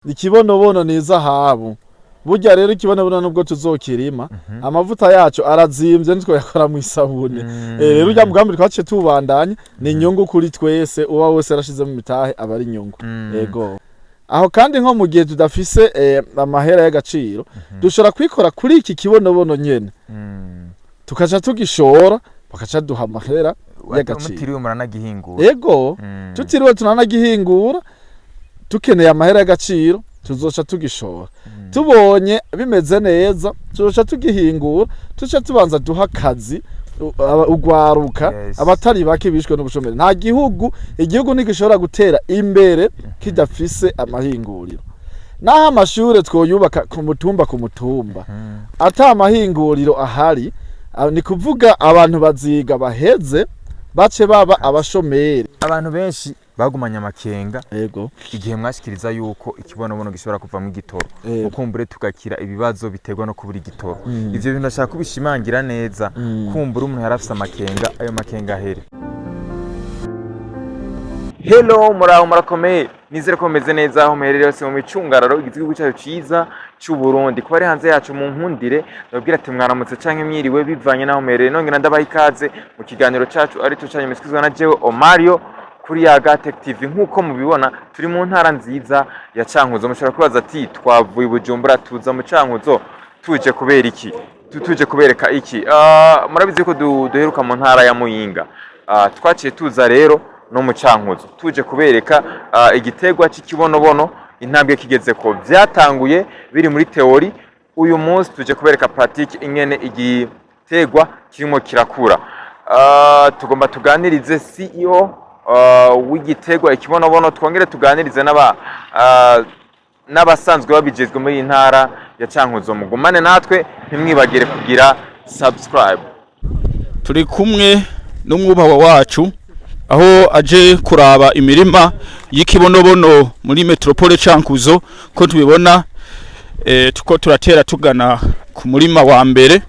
ikibonobono ni izahabu. Burya rero ikibonobono nubwo tuzokirima amavuta yacu arazimvye nitwo yakora mu isabune. Rero urya mugambi twaciye tubandanya ni inyungu kuri twese uba wese arashize mu mitahe aba ari inyungu. Yego. Aho kandi nko mu gihe tudafise amahera y'agaciro dushobora kwikora kuri iki kibonobono nyene. Tukaja tugishora bakaca duha amahera y'agaciro. Mutiriwe muranagihingura. Yego. Tutiriwe tunanagihingura tukeneye amahera y'agaciro tuzoca tugishora. Tubonye bimeze neza tuzoca tugihingura tuca tubanza duha akazi ugwaruka abatari bake bishwe n'ubushomeri. Nta igihugu ntigishobora gutera imbere kidafise amahinguriro. Naho amashure twoyubaka ku mutumba ata amahinguriro ahari ni kuvuga abantu baziga baheze bace baba abashomeri. Abantu benshi bagumanya amakenga yego igihe mwashikiriza yuko ikibonobono gishobora kuva mu gitoro ukumbure tugakira ibibazo biterwa no kubura igitoro. Ivyo bintu ndashaka kubishimangira neza kumbura umuntu yarafise amakenga ayo makenga ahere. Hello muraho murakomeye nizere ko meze neza aho muherereye hose mu micungararo igihugu cyacu ciza cy'u Burundi kuba ari hanze yacu mu nkundire ndabwira ati mwaramutse canke mwiriwe bivanye naho muherereye nongera ndabaha ikaze mu kiganiro cacu ari tucanye miskizwa na jewe Omario kuri Yaga Tech TV. Nkuko mubibona turi mu ntara nziza ya Cankuzo. Mushobora kubaza ati twavuye Bujumbura tuza mu Cankuzo tuje kubera iki tuje kubereka iki. Murabizi ko duheruka mu ntara ya Muyinga. Twaciye tuza rero no mu Cankuzo tuje kubereka igitegwa cy'ikibonobono intambwe kigeze ko byatanguye biri muri teori. Uyu munsi tuje kubereka pratique ingene igitegwa kirimo kirakura. Tugomba tuganirize CEO w'igitegwa ikibonobono twongere tuganirize n'abasanzwe babijejwe muri intara ya Cankuzo. Mugumane natwe ntimwibagire kugira subscribe. Turi kumwe n'umwubawa wacu aho aje kuraba imirima y'ikibonobono muri metropole Cankuzo. Ko tubibona tuko turatera tugana ku murima wa mbere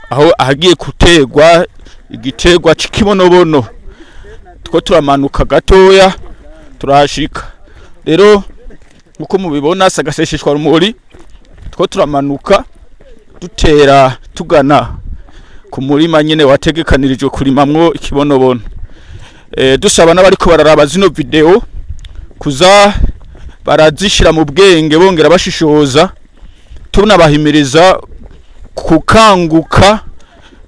aho ahagiye gutegwa igitegwa cy'ikibonobono. Tuko turamanuka gatoya turashika rero uko mubibona sagasesheshwa rumuri. Tuko turamanuka dutera tugana ku murima nyene wategekanirijwe kurimamwo ikibonobono. Dusaba n'abariko bararaba zino video kuza barazishira mu bwenge bongera bashishoza, tunabahimiriza kukanguka,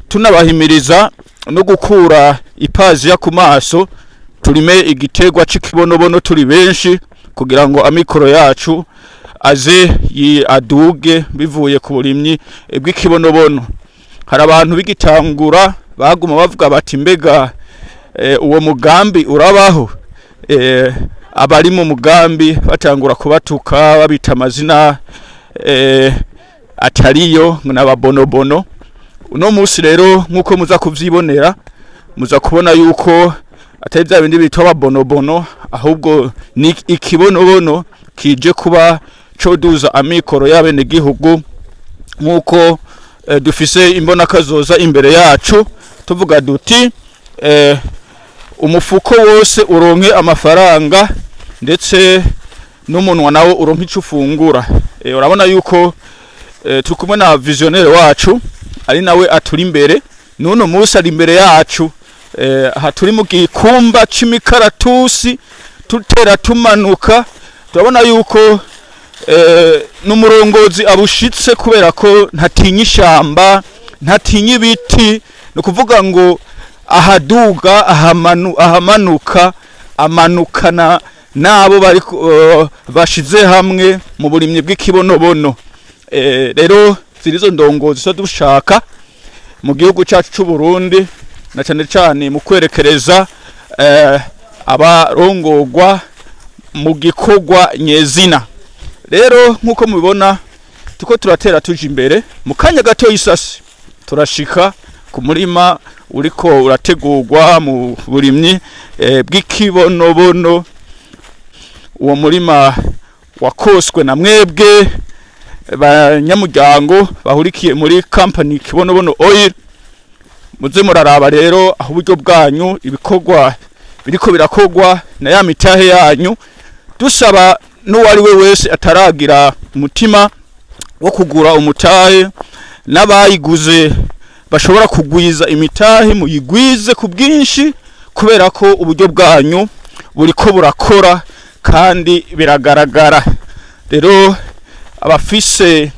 tunabahimiriza no gukura ipazi ya ku maso turime igitegwa cy'ikibonobono turi benshi kugira ngo amikoro yacu aze aduge bivuye ku burimyi bw'ikibonobono. Hari abantu bigitangura baguma bavuga bati mbega uwo mugambi urabaho. Abari mu mugambi batangura kubatuka babita amazina atariyo n'ababonobono. Uno musi rero nkuko muza kuvyibonera muza kubona yuko atari bya bindi bitwa ababonobono ahubwo ni ikibonobono kije kuba coduza amikoro y'abene gihugu. Nkuko dufise imbona kazoza imbere yacu tuvuga duti umufuko wose uronke amafaranga ndetse n'umunwa nawo uronke ico ufungura. Urabona yuko tukumwe na visionnaire wacu ari nawe aturi imbere nuno musi ari imbere yacu. Aha turi mu gikumba c'imikaratusi tutera tumanuka. Turabona yuko n'umurongozi abushitse kubera ko ntatinya ishamba ntatinya ibiti. No kuvuga ngo ahaduga ahamanuka amanukana nabo bari bashize hamwe mu burimyi bw'ikibonobono. Rero zirizo ndongozi so dushaka mu gihugu cyacu cy'u Burundi na cyane cyane mu kwerekereza abarongorwa mu gikogwa nyezina. Rero nkuko mubibona tuko turatera tuje imbere mu kanya gato y'isasi turashika ku murima uriko urategurwa mu burimyi bw'ikibonobono. Uwo murima wakoswe na mwebwe banyamuryango bahurikiye muri company Kibonobono Oil. Muze muraraba rero aho uburyo bwanyu ibikorwa biriko birakogwa na ya mitahe yanyu. Dusaba n'uwari we wese ataragira umutima wo kugura umutahe n'abayiguze bashobora kugwiza imitahe muyigwize ku bwinshi kubera ko uburyo bwanyu buriko burakora kandi biragaragara. Rero abafise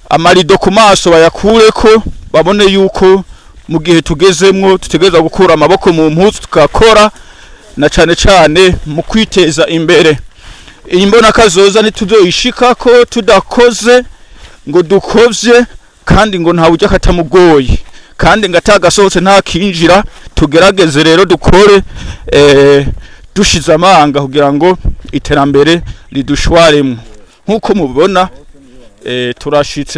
amarido ku maso bayakureko babone yuko mu gihe tugezemwo tutegereza gukura amaboko mu mpuzu tukakora na cane cane mu kwiteza imbere. Iyi mbona kazoza ntituzoyishika ko tudakoze ngo dukovye kandi ngo nta buryo katamugoye kandi ngatagasohotse nta kinjira. Tugerageze rero dukore dushize amanga kugira ngo iterambere ridushwaremwo. Nkuko mubibona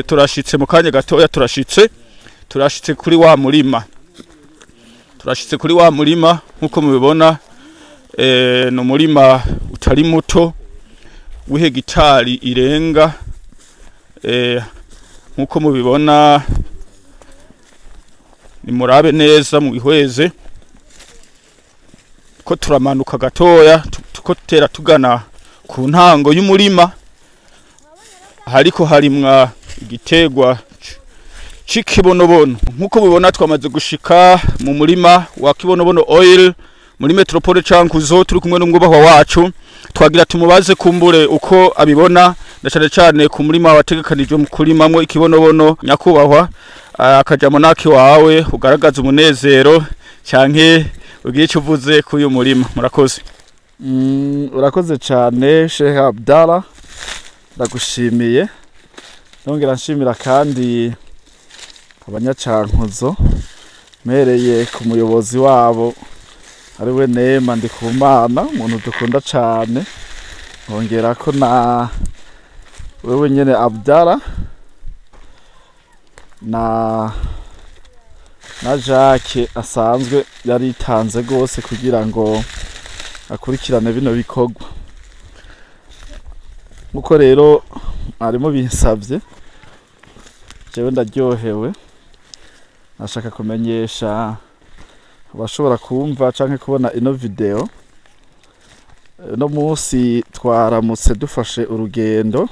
turashitse mu kanya gatoya turashitse kuri wa murima nkuko mubibona no murima utari muto w'ihegitari irenga nkuko mubibona ni murabe neza mu ihweze ko turamanuka gatoya tuko tera tugana ku ntango y'umurima hariko harimwa igitegwa c'ikibonobono. Nkuko mubibona twamaze gushika mu murima wa Kibonobono Oil muri Metropole Cankuzo turi kumwe n'umwubahwa wacu twagira tumubaze kumbure uko abibona na cane ku murima wategekanijwe mu kurimamwo ikibonobono. Nyakubahwa akajamo naki wawe ugaragaza umunezero canke ugiye cuvuze ku uyu murima. Murakoze. Urakoze cyane Sheikh Abdallah, ndagushimiye nongera nshimira kandi abanyacankuzo mereye ku muyobozi wabo ari we Neema Ndikumana, umuntu dukunda cyane, ngongera ko na wewe nyene Abdallah na Jacques asanzwe yaritanze gose kugira ngo akurikirane bino bikorwa. Muko rero arimo binsabye jewe ndaryohewe, nashaka kumenyesha abashobora kumva canke kubona ino video. No munsi twaramutse dufashe urugendo,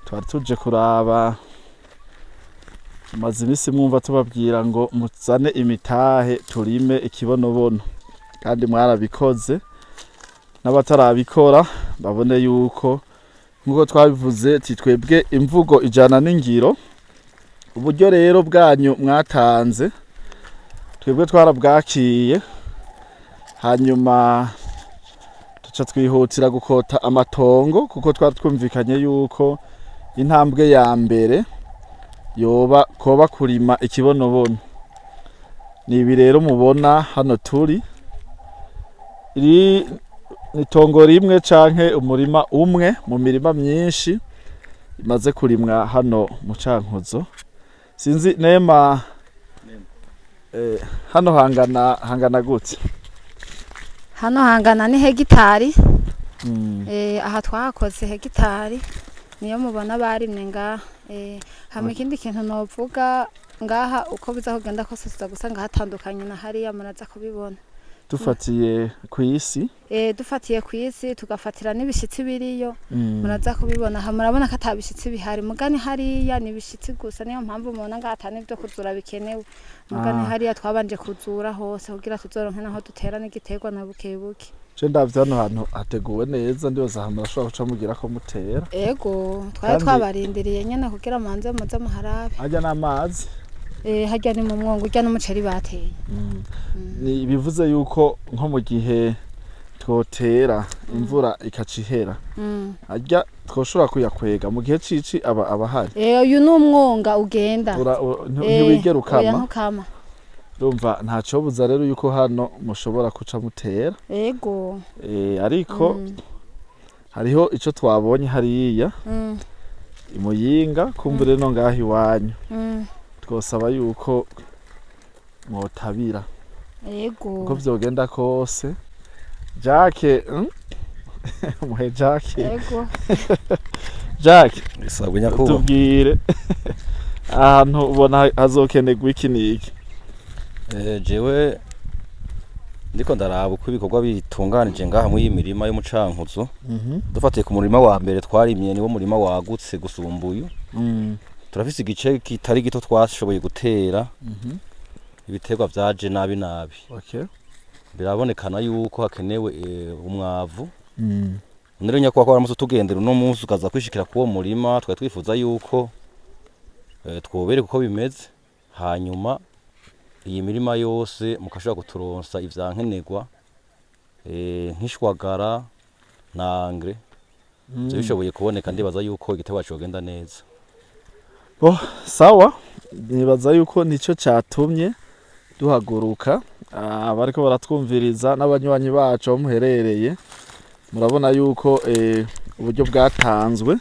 twari tuje kuraba, maze imisi mwumva tubabwira ngo muzane imitahe turime ikibonobono, kandi mwarabikoze. N'abatarabikora babone yuko nkuko twabivuze twebwe imvugo ijana n'ingiro. Uburyo rero bwanyu mwatanze twebwe twarabwakiye, hanyuma tuca twihutira gukota amatongo kuko twari twumvikanye yuko intambwe ya mbere koba kurima ikibonobono. Ni ibi rero mubona hano turi, iri nitongo rimwe canke umurima umwe mu mirima myinshi imaze kurimwa hano mu Cankuzo. Sinzi Neema, hano hangana gute? Hano hangana ni hegitari. Aha twahakoze hegitari niyo mubona barimwe ngaha. Hama ikindi kintu novuga ngaha uko biza kugenda kose tuza gusanga hatandukanye na hariya muraza kubibona. Dufatiye ku isi? Dufatiye ku isi tugafatira n'ibishitsi biriyo muraza kubibona. Ha murabona ko atabishitsi bihari, mugani hariya ni bishitsi gusa, niyo mpamvu mubona ngaha atani byo kuzura bikenewe. Mugani hariya twabanje kuzura hose kugira tuzoronke naho dutera n'igiterwa na bukebuke. Je ndavye hano hantu hateguwe neza, ndibaza hamwe ashobora guca mugira ko mutera. Ego twari twabarindiriye nyene kugira manze muze muharabe. Ajya n'amazi? Hajya ni mu mwongo ujya n'umuceri bateye. Ni bivuze yuko nko mu gihe twotera imvura ikacihera, ajya twoshobora kuyakwega mu gihe cici aba hari. Uyu ni umwonga ugenda ntiwigera ukama. Ntukama. Urumva ntaco buza rero yuko hano mushobora kuca mutera. Ego. Ariko hariho ico twabonye hariya imuyinga kumbure no ngaho iwanyu. Twosaba yuko mwotabira. Ego. Uko vyogenda kose. Jacques, muhe Jacques. Ego. Jacques, bisabwe nyakuba. Tubwire ahantu ubona hazokenerwa iki niki? Jewe ndiko ndaraba uko ibikorwa bitunganije ngaha muri iyi mirima yo mu Cankuzo. Dufatiye ku murima wa mbere twarimye niwo murima wagutse gusumba uyu. Turafise igice kitari gito twashoboye gutera ibiterwa vyaje nabi. Okay. Birabonekana yuko hakenewe umwavu. Nero nyakwa ko aramuso tugendera uno munsi ukaza kwishikira kuwo murima twari twifuza yuko twobere uko bimeze, hanyuma iyi mirima yose mukashobora kuturonsa ivyankenerwa nk'ishwagara na angre. Byo bishoboye kuboneka, ndibaza yuko igitego cogenda neza. Sawa, nibaza yuko nico catumye duhaguruka. Bariko baratwumviriza n'abanywanyi bacu aho muherereye, murabona yuko uburyo bwatanzwe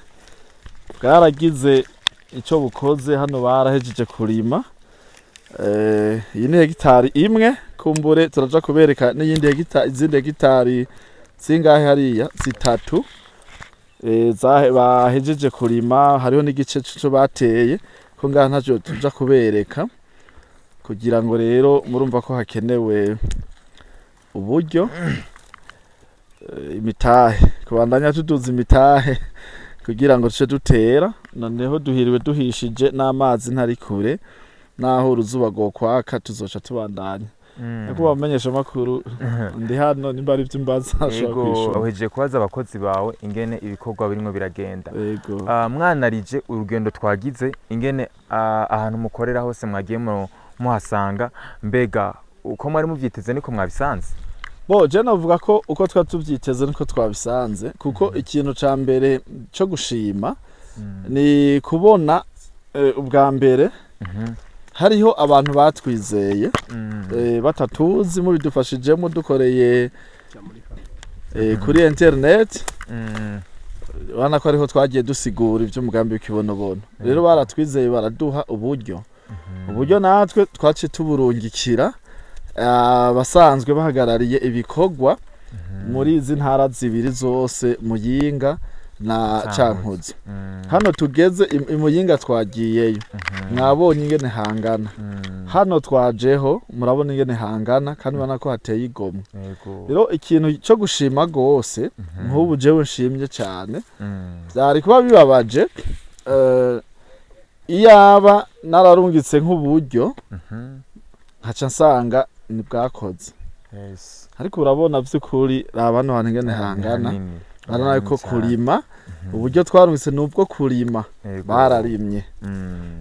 bwaragize ico bukoze. Hano barahejeje kurima, iyi ni hegitari imwe, kumbure turaja kubereka n'iyindi hegitari, izindi hegitari zingahe hariya zitatu bahejeje kurima. Hariho n'igice cyo bateye ko ngaha ntajo tuja kubereka, kugira ngo rero murumva ko hakenewe uburyo, imitahe, kubandanya tuduza imitahe kugira ngo tuce dutera. Noneho duhiriwe duhishije n'amazi ntari kure, naho uruzuba rwokwaka tuzoca tubandanya. Nako bamenyesha makuru ndi hano nimba ari byo mbaza ashaka kwishura. Uhejeje kubaza abakozi bawe ingene ibikorwa birimo biragenda. Yego. Mwanarije urugendo twagize ingene ahantu mukorera hose mwagiye muhasanga, mbega uko mwari muvyiteze niko mwabisanze? Je navuga ko uko twatuvyiteze niko twabisanze, kuko ikintu ca mbere cyo gushima ni kubona ubwa mbere hariho abantu batwizeye, batatuzi mubidufashijemo dukoreye kuri internet. Urabona ko ariho twagiye dusigura ivy'umugambi w'ikibonobono. Rero baratwizeye, baraduha uburyo natwe twaciye tuburungikira abasanzwe bahagarariye ibikorwa muri izi ntara zibiri zose, Muyinga na Cankuzo. Hano tugeze Muyinga twagiyeyo, mwabonye ingene hangana. Hano twajeho murabona ingene hangana, kandi ubona ko hateye igomwe. Rero ikintu cyo gushima gose, nk'ubu jewe nshimye cyane, byari kuba bibabaje iyaba nararungitse nk'uburyo nkaca nsanga ni bwakoze. Ariko urabona vy'ukuri rabano hantu ingene hangana, arana ko kurima uburyo twarungitse nubwo kurima bararimye.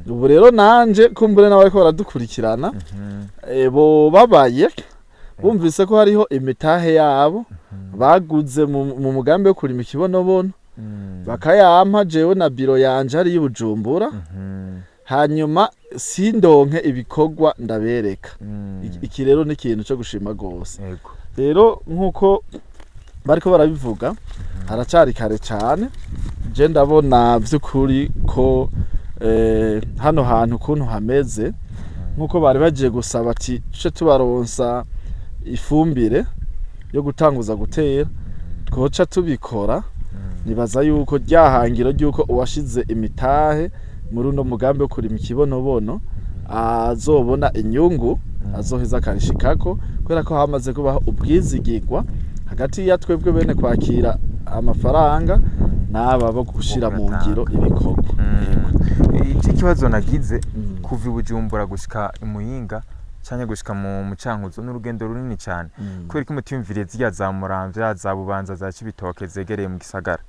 Ubu rero nanje kumbure nawe ko baradukurikirana, bo babaye bumvise ko hariho imitahe yabo baguze mu mugambi wo kurima ikibonobono, bakayampa jewe na biro yanje ari y'Ubujumbura, hanyuma sindonke ibikorwa ndabereka. Iki rero ni ikintu cyo gushima gose. Rero nkuko bariko barabivuga, haracari kare cyane. Je ndabona vy'ukuri ko hano hantu kuntu hameze, nkuko bari bagiye gusaba ati tuce tubaronsa ifumbire yo gutanguza gutera, twoca tubikora. Nibaza yuko ryahangiro ryuko uwashize imitahe muri uno mugambi wo kurima ikibonobono azobona inyungu, azoheza karishikako, kubera ko hamaze kubaho ubwizigirwa hagati ya twebwe bene kwakira amafaranga n'aba bo gushira mu ngiro ibikorwa. Iki kibazo nagize kuva Bujumbura gushika Muyinga cyane gushika mu Cankuzo n'urugendo runini cyane, kubera ko umutimvire zya za Muramvya, za Bubanza, za Cibitoke zegereye mu gisagara.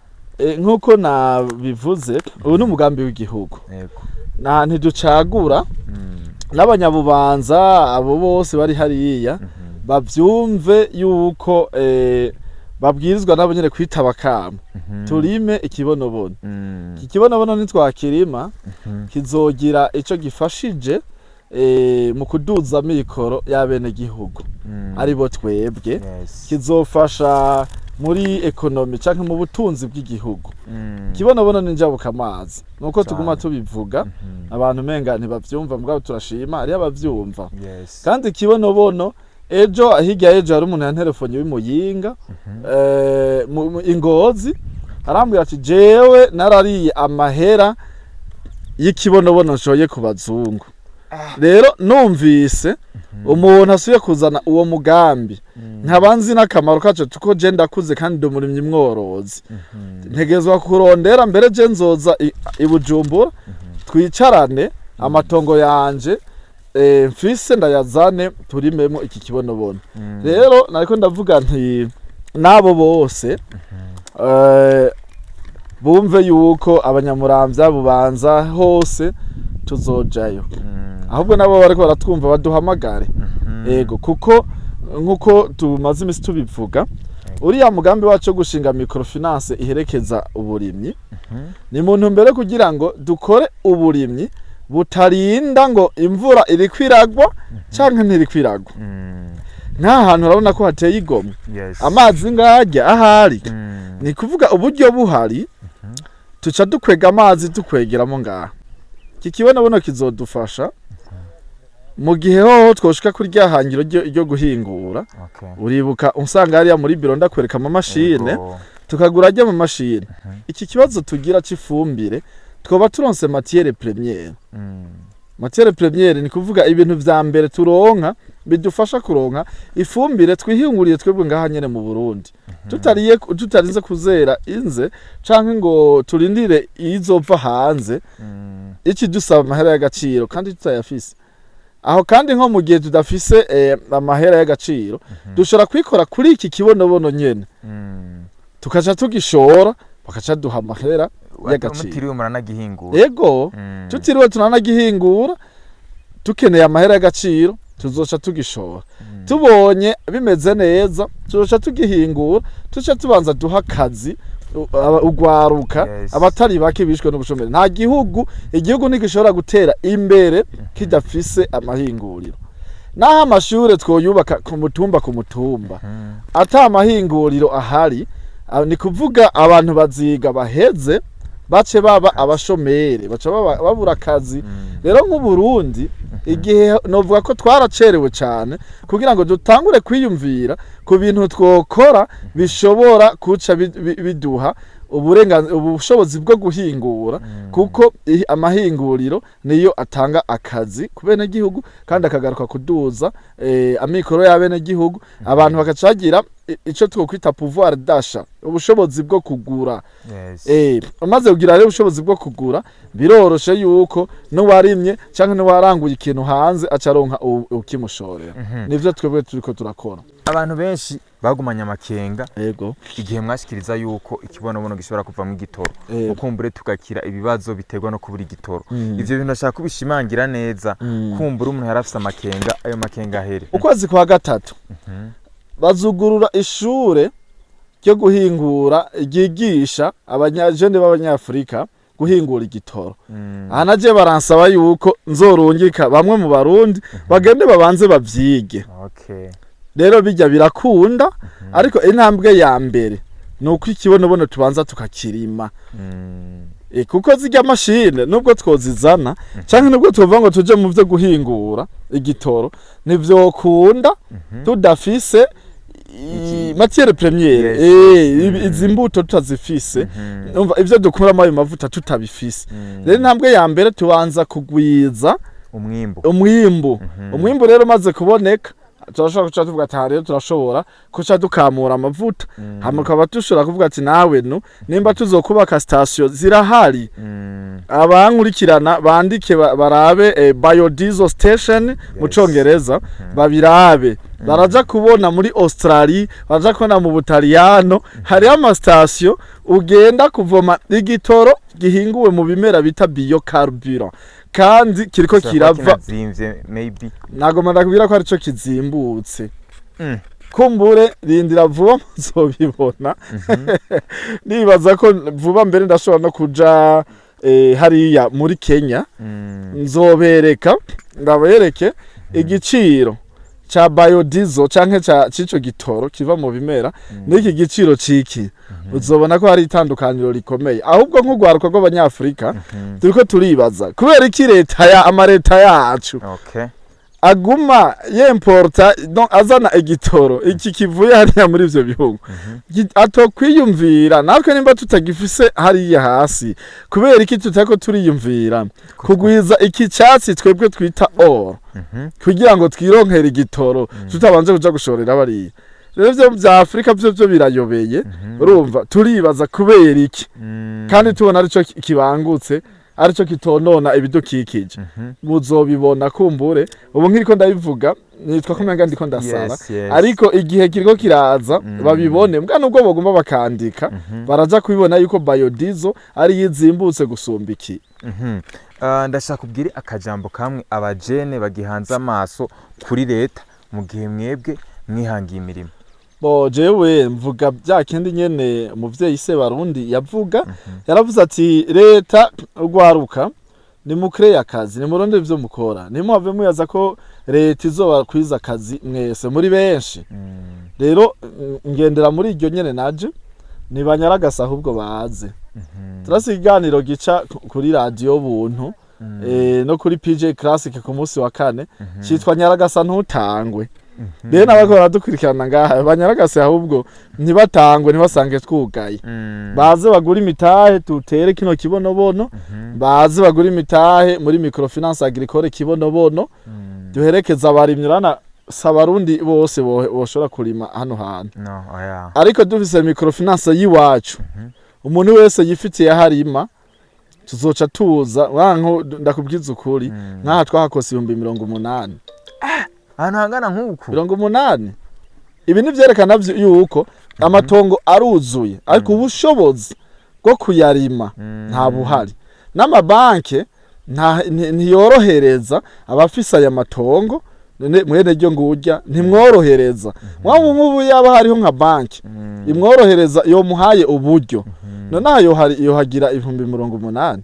Nkuko nabivuze, ubu n'umugambi w'igihugu. Na ntiducagura n'abanyabubanza, abo bose bari hariya bavyumve yuko babwirizwa nabo nyene kwitaba kamo turime ikibonobono. Iki kibonobono nitwakirima kizogira ico gifashije mu kuduza mikoro y'abene gihugu aribo twebwe, kizofasha muri ekonomi canke mu butunzi bw'igihugu. Kibonobono n'injabuka amazi, nuko tuguma tubivuga, abantu menga ntibavyumva, mugabo turashima ari abavyumva. Kandi kibonobono ejo hirya ejo hari umuntu yantelefone w'Imuyinga Ingozi, arambwira ati jewe narariye amahera y'ikibonobono nshoye ku bazungu. rero numvise umuntu asuye kuzana uwo mugambi nkabanzi n'akamaro kacu tuko je ndakuze kandi ndi umurimyi mworozi ntegezwa kurondera mbere je nzoza i Bujumbura twicarane amatongo yanje mfise ndayazane turimemo iki kibonobono rero nariko ndavuga nti nabo bose bumve yuko abanyamuramvya bubanza hose tuzojayo ahubwo nabo bariko baratwumva baduhamagare ego kuko nkuko tumaze imisi tubivuga uriya mugambi wacu gushinga microfinance iherekeza uburimyi ni muntu mbere kugira ngo dukore uburimyi butarinda ngo imvura iri kwiragwa canke ntiri kwiragwa nta hantu urabona ko hateye igomwe amazi ngajya ahari ni kuvuga uburyo buhari tuca dukwega amazi tukwegeramo ngaha iki kibonobono kizodufasha mu gihe hoho twoshika kuri rya hangiro ryo guhingura uribuka usanga hariya muri biro ndakwereka ama mashine tukagura ajya mu mashine iki kibazo tugira c'ifumbire twoba turonse matière première matière première ni kuvuga ibintu vya mbere turonka bidufasha kuronka ifumbire twihinguriye twebwe ngaha nyene mu Burundi tutarinze kuzera inze canke ngo turindire izova hanze iki dusaba amahera y'agaciro kandi tutayafise aho kandi nko mu gihe tudafise amahera y'agaciro dushobora kwikora kuri iki kibonobono nyene tukaja tugishora bakaca duha amahera y'agaciro ego tutiriwe tunanagihingura tukeneye amahera y'agaciro tuzoca tugishora tubonye bimeze neza tuzoca tugihingura tuca tubanza duha akazi ugwaruka abatari bake bishwe n'ubushomeri nta igihugu ntigishobora gutera imbere kidafise amahinguriro naho amashure twoyubaka ku mutumba ata amahinguriro ahari ni kuvuga abantu baziga baheze bace baba abashomeri baca babura akazi rero nk'u Burundi igihe novuga ko twaracerewe cyane kugira ngo dutangure kwiyumvira ku bintu twokora bishobora kuca biduha ubushobozi bwo guhingura kuko amahinguriro niyo atanga akazi ku bene gihugu kandi akagaruka kuduza amikoro ya bene gihugu abantu bakacagira ico twokwita pouvoir d'achat ubushobozi bwo kugura amaze kugira rero ubushobozi bwo kugura biroroshe yuko n'uwarimye canke n'uwaranguye ikintu hanze acaronka ukimushorera nivyo twebwe turiko turakora abantu benshi bagumanya amakenga yego igihe mwashikiriza yuko ikibonobono gishobora kuvamo igitoro ukumbure tugakira ibibazo biterwa no kubura igitoro ivyo bintu ndashaka kubishimangira neza kumbura umuntu yarafise amakenga ayo makenga ahere ukwezi kwa gatatu bazugurura ishure ryo guhingura ryigisha abanyajene b'abanyafrika guhingura igitoro anaje baransaba yuko nzorungika bamwe mu barundi bagende babanze bavyige rero bijya birakunda ariko intambwe ya mbere nuko ikibonobono tubanza tukakirima kuko zijya mashine nubwo twozizana canke nubwo tuvuga ngo tuje mu byo guhingura igitoro nivyo kunda tudafise matière première izi mbuto tutazifise umva ivyo dukuramo ayo mavuta tutabifise rero intambwe ya mbere tubanza kugwiza umwimbu rero maze kuboneka turashobora kuca tuvuga ati rero turashobora kuca dukamura amavuta hama ukaba dushobora kuvuga ati nawe nimba tuzokubaka station zirahari abankurikirana bandike barabe biodiesel station mu Congereza babirabe baraja kubona muri Australia baraja kubona mu Butaliyano hari ama station ugenda kuvoma igitoro gihinguwe mu bimera bita biocarburant kandi kiriko kirava nagoma ndakubwira ko ari cyo kizimbutse kumbure rindira vuba muzobibona nibaza ko vuba mbere ndashobora no kuja hariya muri Kenya nzobereka ndabereke igiciro cha biodiesel canke cico gitoro kiva mu bimera n'iki giciro ciki uzobona ko hari itandukaniro rikomeye ahubwo nk'ugwaruka rw'abanyafrika turiko turibaza kubera iki leta amareta yacu aguma yemporta azana igitoro iki kivuye hariya muri ivyo bihugu atokwiyumvira natwe nimba tutagifise hariya hasi kubera iki tutako turiyumvira kugwiza iki cyatsi twebwe twita or kugira ngo twironkere igitoro tutabanje kuja gushorera bariya rero vyo vya Afrika vyo birayobeye urumva turibaza kubera iki kandi tubona arico kibangutse arico kitonona ibidukikije muzobibona kumbure ubu nkiriko ndabivuga nitwa kumenga ndiko ndasara ariko igihe kiriko kiraza babibone mbwa nubwo bogomba bakandika baraja kubibona yuko biodiesel ari yizimbutse gusumba iki ndashaka kubwira akajambo kamwe abajene bagihanze amaso kuri leta mu gihe mwebwe mwihangiye imirimo bo jewe mvuga bya kindi nyene muvyeyi se barundi yavuga yaravuze ati leta ugwaruka ni mukreya akazi ni muronde ivyo mukora ni muhave muyaza ko leta izoba kwiza akazi mwese muri benshi rero ngendera muri iryo nyene naje ni banyaragasa ahubwo baze turasiganiro gica kuri radio buntu no kuri PJ Classic ku munsi wa kane citwa Nyaragasa ntutangwe rero nabakora dukurikirana ngaha banyaragase ahubwo ntibatangwe ntibasange twugaye baze bagura imitahe tutere kino kibonobono baze bagura imitahe muri microfinance agricole kibonobono duherekeza abarimyi rana sabarundi bose boshora kurima hano hantu ariko dufise microfinance yiwacu umuntu wese yifitiye harima tuzoca tuza wanko ndakubwiza ukuri nkaha twahakose 180 ahantu hangana nk'uku 180 ibi ni vyerekana yuko amatongo aruzuye ariko ubushobozi bwo kuyarima nta buhari n'amabanke ntiyorohereza abafise aya matongo mwene ryo ngurya ntimworohereza nk'ubu yaba hariho nka banki imworohereza yo muhaye uburyo nonayo yohagira 180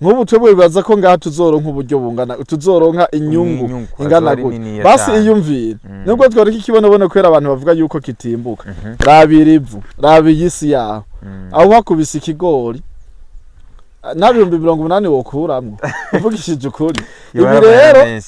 nk'ubu twebwe bibaza ko ngaha tuzoronka uburyo bungana tuzoronka inyungu ingana gute basi iyumvira nubwo twareka ikibonabone kwera abantu bavuga yuko kitimbuka rabira ivu rabi yisi yaho aho hakubise ikigori nabihumbi 180 wokuramwo uvugishije ukuri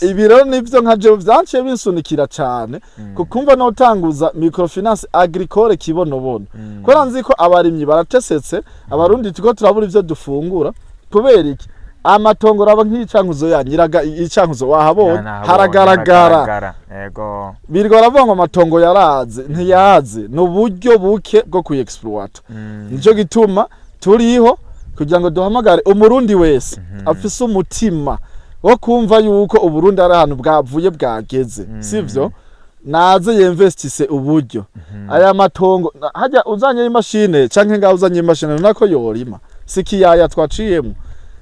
ibi rero nivyo nka je vyanciye binsunikira cyane kukumva no tanguza microfinance agricole kibonobono ko nzi ko abarimyi baratesetse abarundi tuko turabura ivyo dufungura kubera iki amatongo raba nk'icankuzo yanyiraga icankuzo wahabonye haragaragara yego birwa ravanga amatongo yaraze ntiyaze no buryo buke bwo kuexploit nico gituma turiho kugira ngo duhamagare umurundi wese afise umutima wo kumva yuko uburundi ari ahantu bwavuye bwageze sivyo naze yinvestise uburyo aya matongo hajya uzanye imashine canke ngaho uzanye imashine nako yorima sikiyaya twaciyemo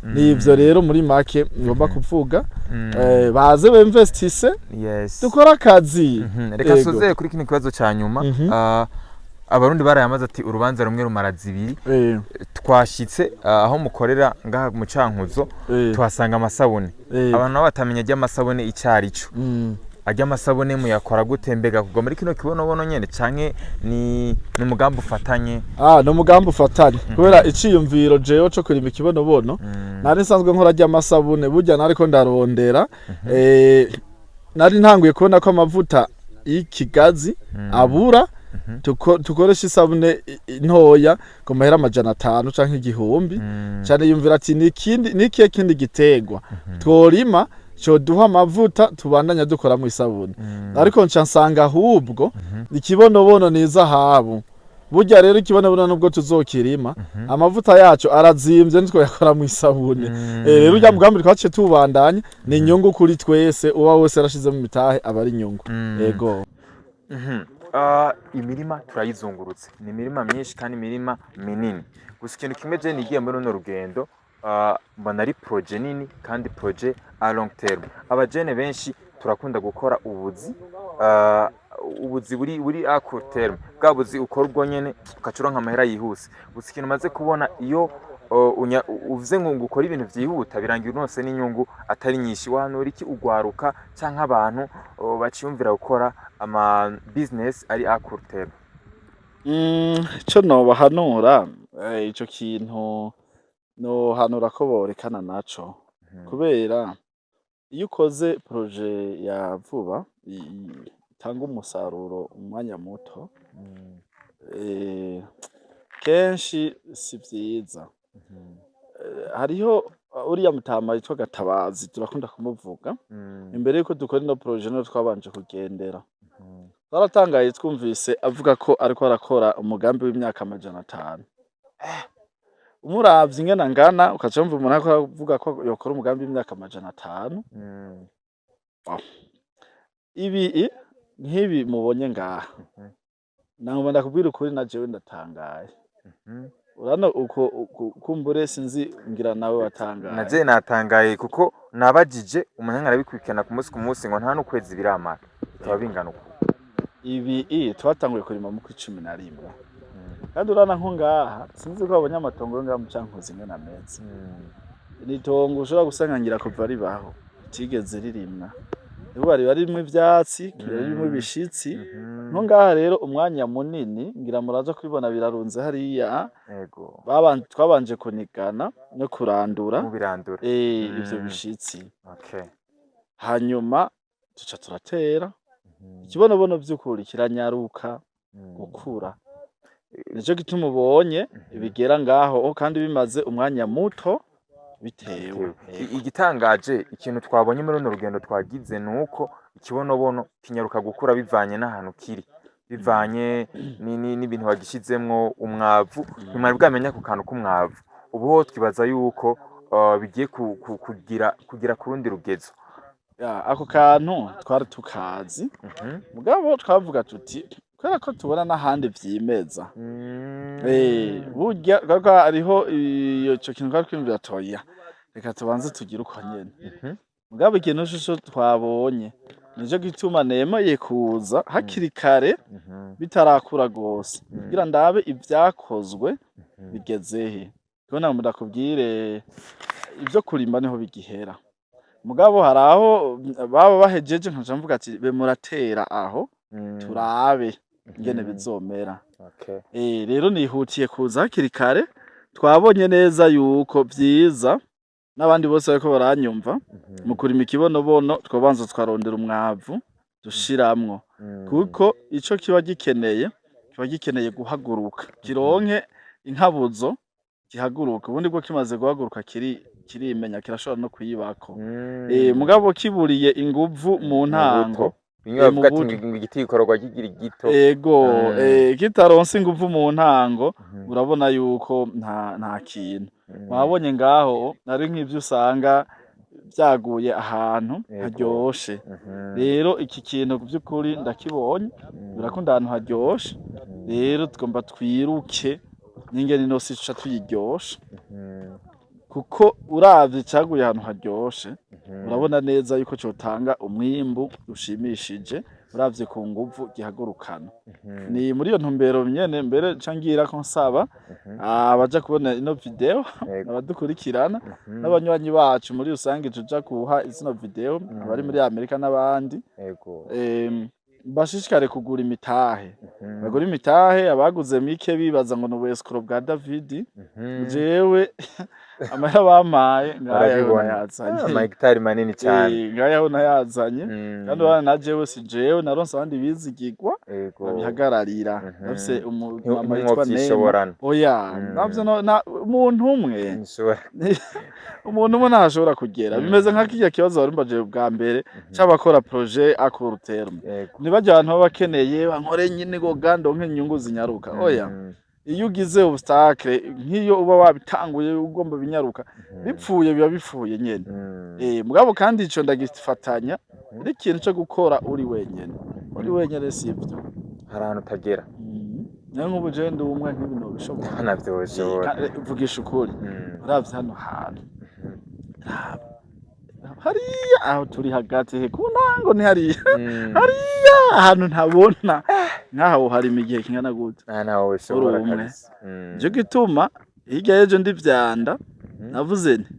nivyo rero muri make ngomba kuvuga baze bemvestise dukora akazi reka sozeye kuri kino kibazo ca nyuma abarundi barayamaze ati urubanza rumwe rumara zibiri twashitse aho mukorera ngaha mu Cankuzo tuhasanga amasabune abantu nabo batamenya ajya amasabune icarico ajya amasabune muyakora gutembega kugwa muri kino kibonobono nyene canke ni umugambi ufatanye no mugambi ufatanye kubera iciyumviro jeyo cyo kurima ikibonobono nari nsanzwe nkora ajya amasabune burya nariko ndarondera nari ntanguye kubona ko amavuta y'ikigazi abura tukoresha isabune ntoya ku mahera 500 canke 1000 cyane yumvira ati nikiye kindi gitegwa tworima cyo duha amavuta tubandanya dukora mu isabune ariko nca nsanga ahubwo ikibonobono niza habo burya rero ikibonobono nubwo tuzokirima amavuta yacu arazimvye nitwo yakora mu isabune rero urya mugambi twace tubandanya ni inyungu kuri twese uba wese arashize mu mitahe abari inyungu yego imirima turayizungurutse ni imirima myinshi kandi imirima minini gusa ikintu kimwe je nigiye muri runo rugendo mbona ari projet nini kandi projet a long term abajene benshi turakunda gukora ubuzi buri a court term bwabuzi ukora ubwo nyene ukacura nka mahera yihuse gusa ikintu maze kubona iyo uvuze ngo gukora ibintu vyihuta birangira unose n'inyungu atari nyinshi wahanura iki ugwaruka canke abantu baciyumvira gukora ama business ari a court term cyo no bahanura ico kintu no hanura ko borekana naco kubera iyo ukoze proje ya vuba itanga umusaruro umwanya muto kenshi si vyiza. Hariho uriya mutama yitwa Gatabazi turakunda kumuvuga, imbere yuko dukora ino proje niho twabanje kugendera, twaratangaye twumvise avuga ko ariko arakora umugambi w'imyaka 500. Umuravye ingene angana ukaca wumva umuntu ariko avuga ko yokora umugambi w'imyaka 500. Ibi nk'ibi mubonye ngaha nangomba ndakubwira ukuri na jewe ndatangaye. Urano uko kumbure sinzi ngira nawe watangaye. Naje natangaye kuko nabajije umuntu arabikurikirana ku munsi ngo nta n'ukwezi biramara tuba bingana uko. Ibi twatanguye kurima mu 11 kandi urana nko ngaha sinzi ko abonye amatongo ngaha mu Cankuzo ingana ameze. Ni tongo ushobora gusangangira kuva ribaho tigeze ririmwa, bari rimwe ivyatsi rimwe ibishitsi. Nko ngaha rero umwanya munini ngira muraza kubibona birarunze hariya. Yego twabanje kunigana no kurandura mu birandura ivyo bishitsi. Okay. Hanyuma tuca turatera ikibonobono vy'ukuri kiranyaruka gukura. Nico gituma ubonye bigera ngaho kandi bimaze umwanya muto bitewe. Igitangaje ikintu twabonye muri runo rugendo twagize nuko ikibonobono kinyaruka gukura bivanye n'ahantu kiri, bivanye n'ibintu bagishizemwo umwavu. Nyuma bwamenya ku kantu k'umwavu ubu ho twibaza yuko bigiye kugira ku rundi rugezo. Ako kantu twari tukazi mugabo twavuga tuti kubera ko tubona n'ahandi vyimeza burya koko ariho ico kintu twari twimvira toya reka tubanze tugire uko nyene. Mugabo ikintu shusho twabonye nico gituma nemeye kuza hakiri kare bitarakura gose kugira ndabe ivyakozwe bigezehe. Kona ndakubwire ivyo kurima niho bigihera. Mugabo haraho baba bahejeje nkaje mvuga ati be muratera aho turabe ingene bizomera. Okay. Rero nihutiye kuza hakiri kare, twabonye neza yuko vyiza n'abandi bose bariko baranyumva mu kurima ikibonobono twabanza twarondera umwavu dushiramwo kuko ico kiba gikeneye guhaguruka kironke inkabuzo gihaguruka, ubundi bwo kimaze guhaguruka kirimenya kirashobora no kuyibako. Mugabo kiburiye inguvu mu ntango bavuga ati igiti gikororwa kigira gito. Ego kitaronse inguvu mu ntango urabona yuko nta kintu. Wabonye ngaho ari nk'ivyo usanga vyaguye ahantu haryoshe. Rero iki kintu by'ukuri ndakibonye birakunda ahantu haryoshe. Rero tugomba twiruke n'ingene ino si tuca tuyiryosha kuko uravye caguye ahantu haryoshe urabona neza yuko cotanga umwimbu ushimishije uravye ku nguvu gihagurukana. Ni muri iyo ntumbero nyene mbere cangira ko nsaba abaja kubona ino video abadukurikirana n'abanywanyi bacu muri rusange tuja kuha izino video abari muri Amerika n'abandi. Yego bashishikare kugura imitahe. Bagura imitahe abaguze mike bibaza ngo n'ubwesukuro bwa David. Jewe amahera bampaye ngayaho nayazanye amahegitari manini cyane ngayaho nayazanye kandi bana na jewe si jewe naronse abandi bizigirwa babihagararira bafise umama yitwa Nema. Oya navyo umuntu umwe umuntu umwe ntashobora kugera. Bimeze nka kirya kibazo warumbaje bwa mbere c'abakora projet à court terme. Nibaje abantu baba bakeneye bankore nyine go gando nk'inyungu zinyaruka. Oya iyo ugize obstacle nk'iyo uba wabitanguye ugomba binyaruka bipfuye biba bipfuye nyene. Mugabo kandi ico ndagifatanya ari ikintu cyo gukora uri wenyene sivyo hari ahantu utagera. Nayo nk'ubu je ndi umwe nk'ibintu bishoboka navyo vugisha ukuri uravye hano hantu hariya aho turi hagati ku ntango ni hariya ahantu ntabona nkaho hari igihe kingana gute nawe ushobora kabisa. Nje gituma hirya y'ejo ndivyanda navuze nti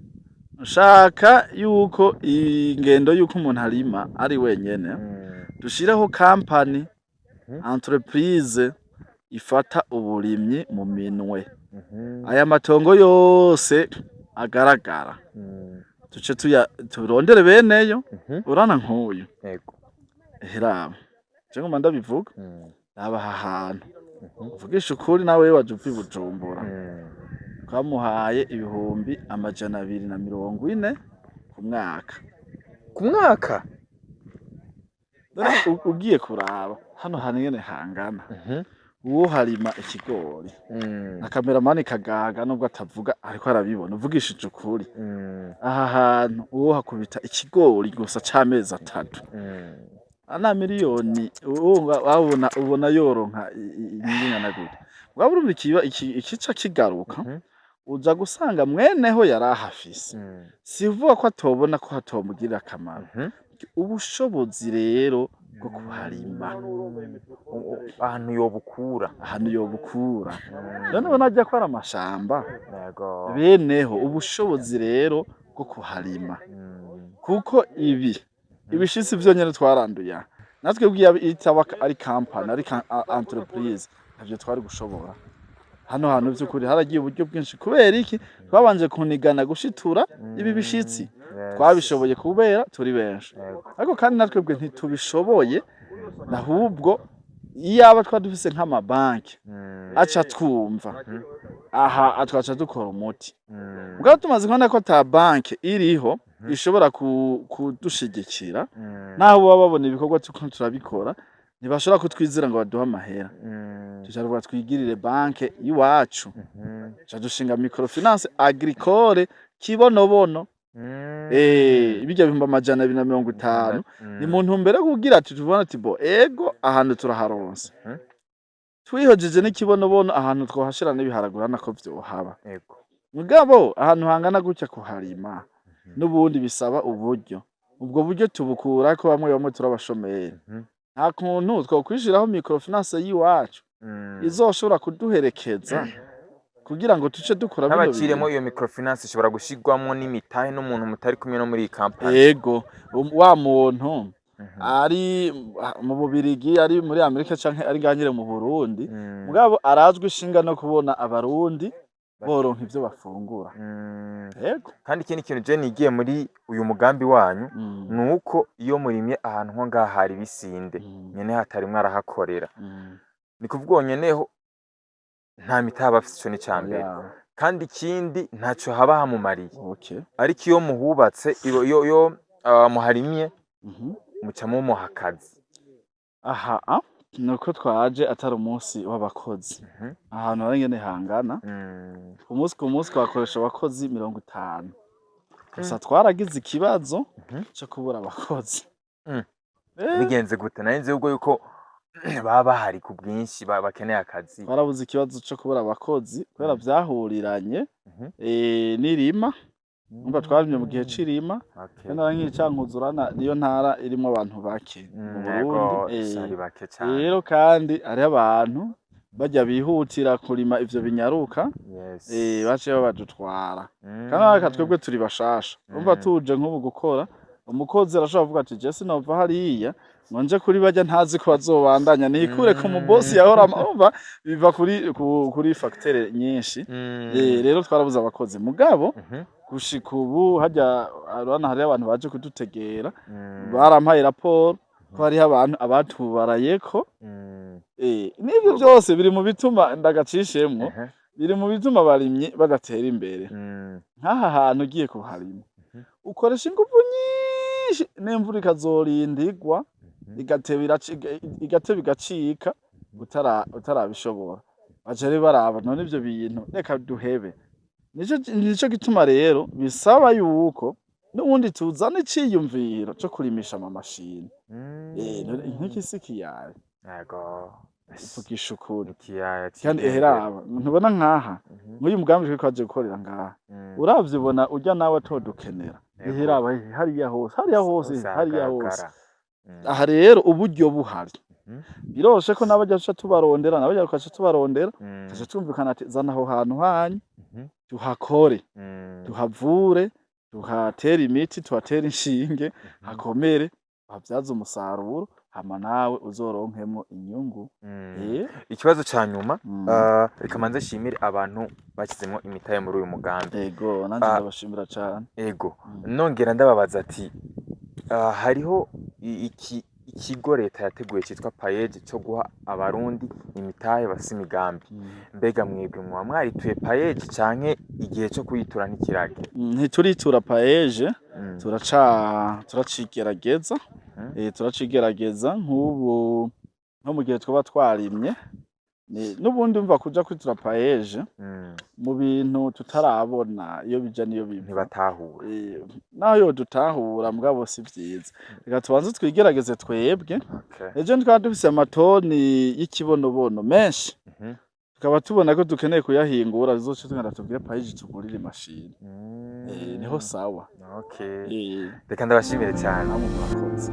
nshaka yuko ingendo yuko umuntu arima ari wenyene dushiraho company entreprise ifata uburimyi mu minwe. Aya matongo yose agaragara tuce turondere beneyo Mhm. urana nk'uyu Yego. heraba je ngoma ndabivuga Mm. raba aha hantu uvugisha ukuri nawe waje upfa i Bujumbura twamuhaye 240 ku mwaka Ku mwaka? ugiye kuraba hano hantu nyene hangana Mhm. uwo harima ikigori Mm. na kameramani kagaga nubwo atavuga ariko arabibona uvugishije ukuri Mm. aha hantu uwo hakubita ikigori gusa c'amezi 3 Mm. ana miliyoni ubona yoronka ingana gute waba urumva ikica kigaruka Mhm. uza gusanga mweneho yarahafise Mm. sivuga ko atobona ko hatomugirira akamaro Mhm. ubushobozi rero bwo kuharima Ahantu yobukura. ahantu yobukura none ubona ajya ko ari amashamba Yego. beneho ubushobozi rero bwo kuharima Mm. kuko ibishitsi vyonyene twaranduye natwe bwiya itaba ari company ari entreprise navyo twari gushobora hano hantu vy'ukuri haragiye uburyo bwinshi kubera iki twabanje kunigana gushitura ibi bishitsi Yes. twabishoboye kubera turi benshi Yego. ariko kandi natwe bwe ntitubishoboye ahubwo iyaba twadufise nk'amabanki Mm. aca twumva aha atwaca dukora umuti Mm. ubwo tumaze kubona ko ata banki iriho ishobora kudushigikira Mm. naho baba babona ibikorwa turabikora ntibashobora kutwizera ngo baduhe amahera Mm. tushobora twigirire banki y'iwacu Mhm. tuca dushinga microfinance agricole kibonobono Mm. bijya bihumba 250 ni mu ntumbero yo kugira ati tubona ati bo ego ahantu turaharonse Mhm. twihojeje n'ikibonobono ahantu twohashira n'ibiharagura nako vyohaba Yego. mugabo ahantu hangana gutya kuharima n'ubundi bisaba uburyo ubwo buryo tubukura ko bamwe turabashomeri Mhm. nta kuntu twokwishiraho microfinance y'iwacu Mm. izoshobora kuduherekeza kugira ngo tuce dukora bino N'abaciremo iyo microfinance ishobora gushigwamwo n'imitahe n'umuntu mutari kumwe no muri iyi company. yego wa muntu Mhm. ari mu Bubirigi ari muri Amerika canke ari nganyire mu Burundi Mm. mugabo arazwi ishinga no kubona abarundi boronka ivyo bafungura Mm. yego Kandi ikindi kintu je nigiye muri uyu mugambi wanyu Mm. nuko iyo murimye ahantu nko ngaha hari bisinde Mm. nyene hatarimwe arahakorera Mm. ni kuvuga nyeneho nta mitaba afise ico ni cambere Yeah. kandi ikindi ntaco haba hamumariye Okay. ariko iyo muhubatse iyo muharimye Mhm. muca mumuha akazi. aha nuko twaje atari umunsi w'abakozi Mhm. ahantu hari ngene hangana Mm. ku munsi twakoresha abakozi 50 gusa twaragize ikibazo Mhm. cyo kubura abakozi Mm. Eh, Bigenze gute narinzi ubwo yuko baba bahari ku bwinshi bakeneye akazi. twarabuze ikibazo cyo kubura abakozi kubera vyahuriranye Mhm. n'irima umva twarimye mu gihe c'irima Okay. kandi nk'icankuzurana niyo ntara irimo abantu bake mu Burundi Yego, bake cyane. rero kandi hariho abantu bajya bihutira kurima ivyo binyaruka Yes. baciye babadutwara Mm. kandi ariko twebwe turi bashasha umva tuje nk'ubu gukora umukozi arashobora kuvuga ati je sinova hariya ngo nje kuri bajya ntazi ko bazobandanya nikure ku mubosi yahora umva biva kuri facteur nyinshi Mm. rero twarabuze abakozi mugabo Mhm. gushika ubu hajya urabona hariho abantu baje kudutegera Mm. barampaye raporo ko hariho abantu abatubarayeko Mm. n'ibyo byose biri mu bituma ndagacishemwo Ehe. biri mu bituma abarimyi badatera imbere Mm. nk'aha hantu ugiye kuharima ukoresha ingufu nyinshi n'imvura ikazorindigwa igateba igacika utarabishobora baca rero baraba none ivyo bintu reka duhebe nico gituma rero bisaba yuko n'ubundi tuzana iciyumviro co kurimisha amamashini nk'iki si kiyaye Yego. ivugisha ukuri Ikiyaya kandi cy'ingenzi. eheraba ntubona nk'aha Mhm. nk'uyu mugambi turiko aje gukorera ngaha Mm. uravye ubona urya nawe atodukenera Yego. eheraba hariya hose hariya hose hariya hose Uzagaragara. Mm. aha rero uburyo buhari Mhm. biroshe ko nabajya duca tubarondera nabajya tukaca tubarondera Mm. tukaca tumvikana ati zana aho hantu hanyu Mhm. tuhakore Mm. tuhavure tuhatera imiti tuhatera inshinge hakomere habyaza umusaruro hama nawe uzoronkemwo inyungu. Ikibazo ca nyuma Mm. reka manze nshimire abantu bashyizemwo imitahe muri uyu mugambi. Ego nanje ndabashimira cane. Ego nongera ndababaza ati hariho ikigo leta yateguye cyitwa payeje cyo guha abarundi imitahe bafise imigambi. Mbega mwebwe muba mwarituye payeje canke igihe cyo kuyitura ntikirage? Ntituritura payeje, turacigerageza. Turacigerageza nk'ubu nko mu gihe twaba twarimye n'ubundi umva kuja kwitura payeje mu bintu tutarabona iyo bija niyo biva Ntibatahura. naho yo dutahura mugabo si vyiza. Reka tubanze twigerageze twebwe. Ejo twaba dufise amatoni y'ikibonobono menshi, tukaba tubona ko dukeneye kuyahingura, bizoca tugenda tubwire payeje tugurire imashini. Niho sawa. Reka ndabashimire cyane. Namwe murakoze.